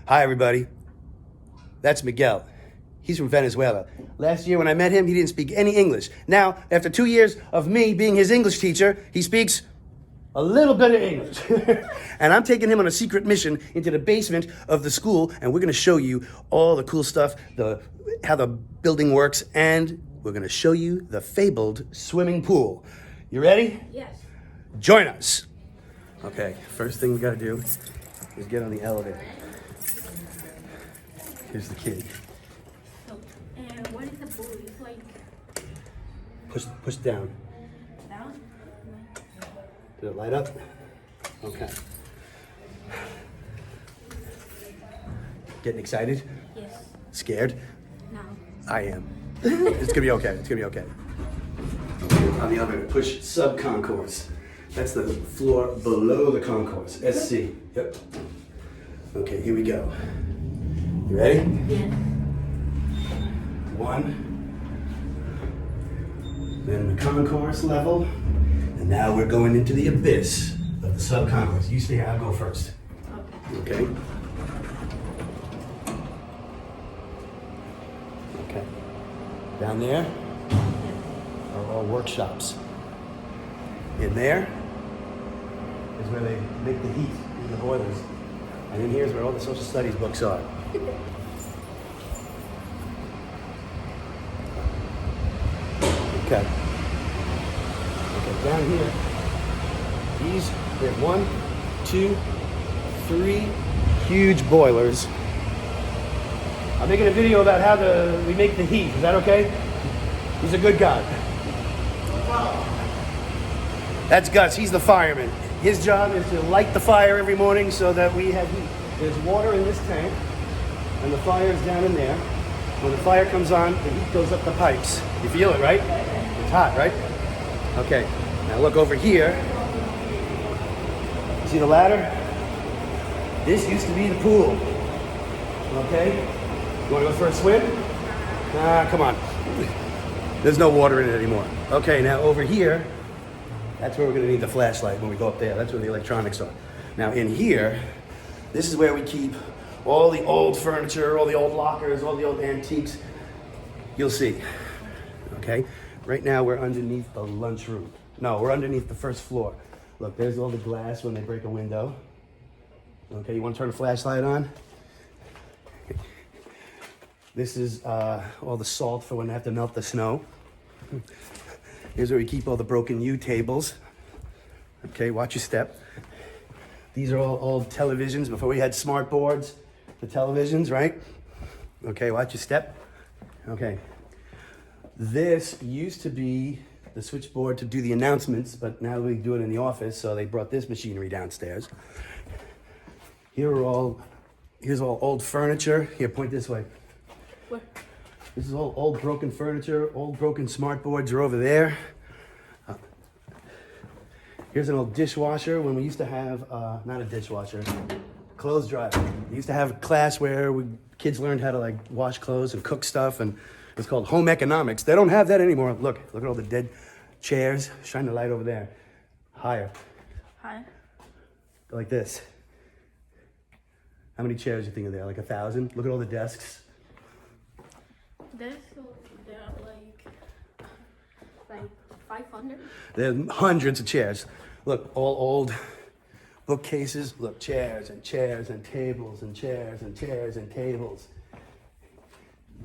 Hi, everybody. That's Miguel. He's from Venezuela. Last year when I met him, he didn't speak any English. Now, after 2 years of me being his English teacher, he speaks a little bit of English. And I'm taking him on a secret mission into the basement of the school, and we're gonna show you all the cool stuff, how the building works, and we're gonna show you the fabled swimming pool. You ready? Yes. Join us. Okay, first thing we gotta do is get on the elevator. Here's the key. So, what is the pool? It's like Push down. down? Did it light up? Okay. Getting excited? Yes. Scared? No. I am. It's gonna be okay. It's gonna be okay. On the elevator, push Sub-Concourse. That's the floor below the concourse. SC. Yep. Okay, here we go. You ready? Yes. 1. Then the concourse level. And now we're going into the abyss of the Sub-Concourse. You stay here, I'll go first. Okay. Okay? Okay. Down there Yes. are all workshops. In there is where they make the heat in the boilers. And in here is where all the social studies books are. Okay. Okay, down here, we have 1, 2, 3 huge boilers. I'm making a video about how we make the heat. Is that okay? He's a good guy. That's Gus, he's the fireman. His job is to light the fire every morning so that we have heat. There's water in this tank, and the fire's down in there. When the fire comes on, the heat goes up the pipes. You feel it, right? It's hot, right? Okay, now look over here. See the ladder? This used to be the pool. Okay? You wanna go for a swim? Come on. There's no water in it anymore. Okay, now over here, that's where we're gonna need the flashlight when we go up there. That's where the electronics are. Now in here, this is where we keep all the old furniture, all the old lockers, all the old antiques. You'll see, okay? Right now we're underneath the lunchroom. No, we're underneath the first floor. Look, there's all the glass when they break a window. Okay, you wanna turn the flashlight on? This is all the salt for when they have to melt the snow. Here's where we keep all the broken U tables. Okay, watch your step. These are all old televisions before we had smart boards. The televisions, right? Okay, watch your step. Okay. This used to be the switchboard to do the announcements, but now we do it in the office, so they brought this machinery downstairs. Here's all old furniture. Here, point this way. Where? This is all old broken furniture, old broken smart boards are over there. Here's an old dishwasher when we used to have, not a dishwasher, clothes dryer. We used to have a class where kids learned how to like wash clothes and cook stuff, and it was called home economics. They don't have that anymore. Look at all the dead chairs. Shine the light over there. Higher. Hi. Go like this. How many chairs do you think are there? Like 1,000? Look at all the desks. There are like 500. There are hundreds of chairs. Look, all old bookcases. Look, chairs and chairs and tables and chairs and chairs and tables.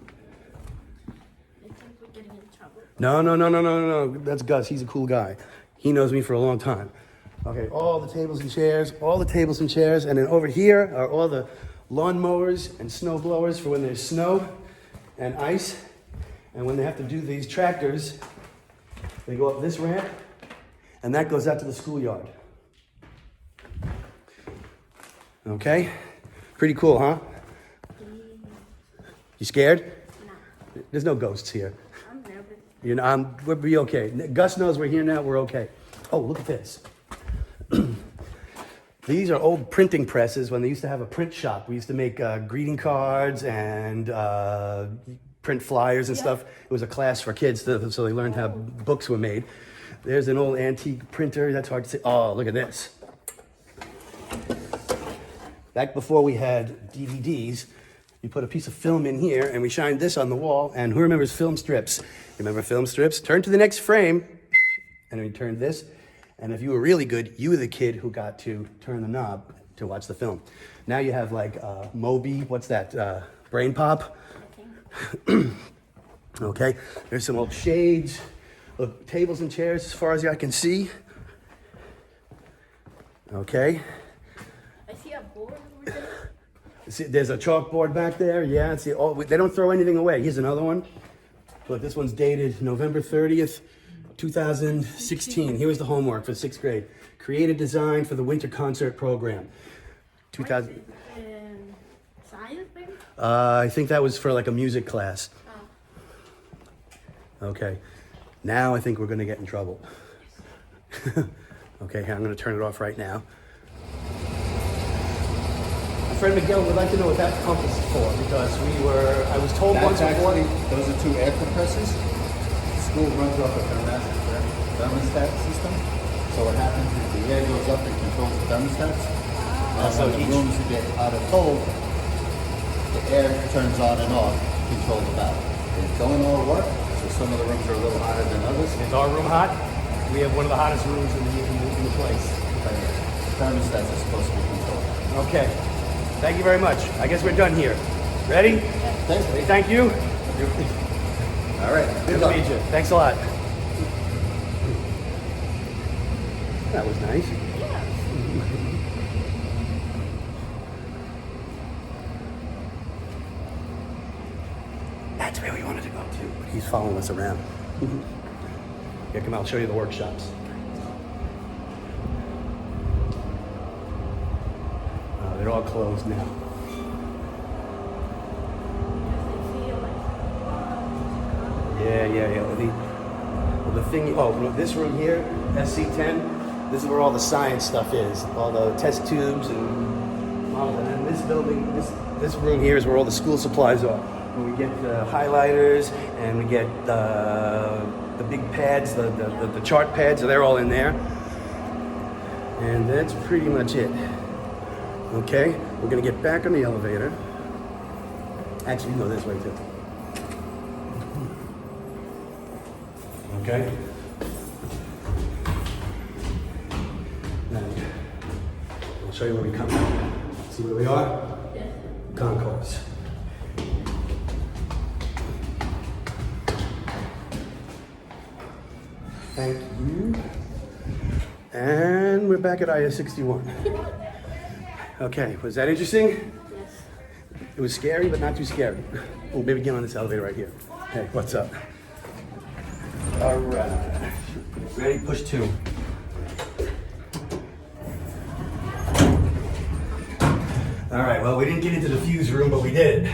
I think we're getting in trouble. No. That's Gus. He's a cool guy. He knows me for a long time. Okay, all the tables and chairs, and then over here are all the lawnmowers and snow blowers for when there's snow and ice. And when they have to do these tractors, they go up this ramp, and that goes out to the schoolyard. Okay? Pretty cool, huh? You scared? No. There's no ghosts here. I'm nervous. You know, we'll be okay. Gus knows we're here now, we're okay. Oh, look at this. These are old printing presses when they used to have a print shop. We used to make greeting cards and print flyers and stuff. It was a class for kids, so they learned how books were made. There's an old antique printer. That's hard to see. Oh, look at this. back before we had DVDs, you put a piece of film in here and we shined this on the wall. And who remembers film strips? Remember film strips? Turn to the next frame and we turned this. And if you were really good, you were the kid who got to turn the knob to watch the film. Now you have like Moby, what's that? Brain Pop? Okay, there's some old shades, look, tables and chairs as far as I can see. Okay. I see a board over there. See, there's a chalkboard back there. Yeah, see, they don't throw anything away. Here's another one. Look, this one's dated November 30th, 2016. Here was the homework for 6th grade. Create a design for the winter concert program. 2000. Science, maybe? I think that was for like a music class. Oh. Okay. Now I think we're going to get in trouble. Okay, I'm going to turn it off right now. My friend Miguel would like to know what that pump is for because I was told once before. Those are 2 air compressors. The school runs off a thermostat system. So what happens is the air goes up and controls the thermostats. And So when the each- rooms get out of cold, the air turns on and off to control the valve. They don't all work, so some of the rooms are a little hotter than others. Is our room hot? We have one of the hottest rooms in the place. But the thermostats are supposed to be controlled. Okay. Thank you very much. I guess we're done here. Ready? Thanks. Thank you. All right. Good to meet you. Thanks a lot. That was nice. Yeah. That's where we wanted to go to. But he's following us around. Yeah, come out. I'll show you the workshops. They're all closed now. Yeah. The thing, this room here, SC10, this is where all the science stuff is. All the test tubes and then this building, this room here is where all the school supplies are. And we get the highlighters and we get the big pads, the chart pads, they're all in there. And that's pretty much it. Okay, we're gonna get back on the elevator. Actually, go this way too. Okay. Now, I'll show you where we come from. See where we are? Yeah. Concourse. Thank you. And we're back at I.S.61. Okay, was that interesting? Yes. It was scary, but not too scary. Oh, maybe get on this elevator right here. Hey, what's up? All right. Ready? Push 2. All right, well, we didn't get into the fuse room, but we did.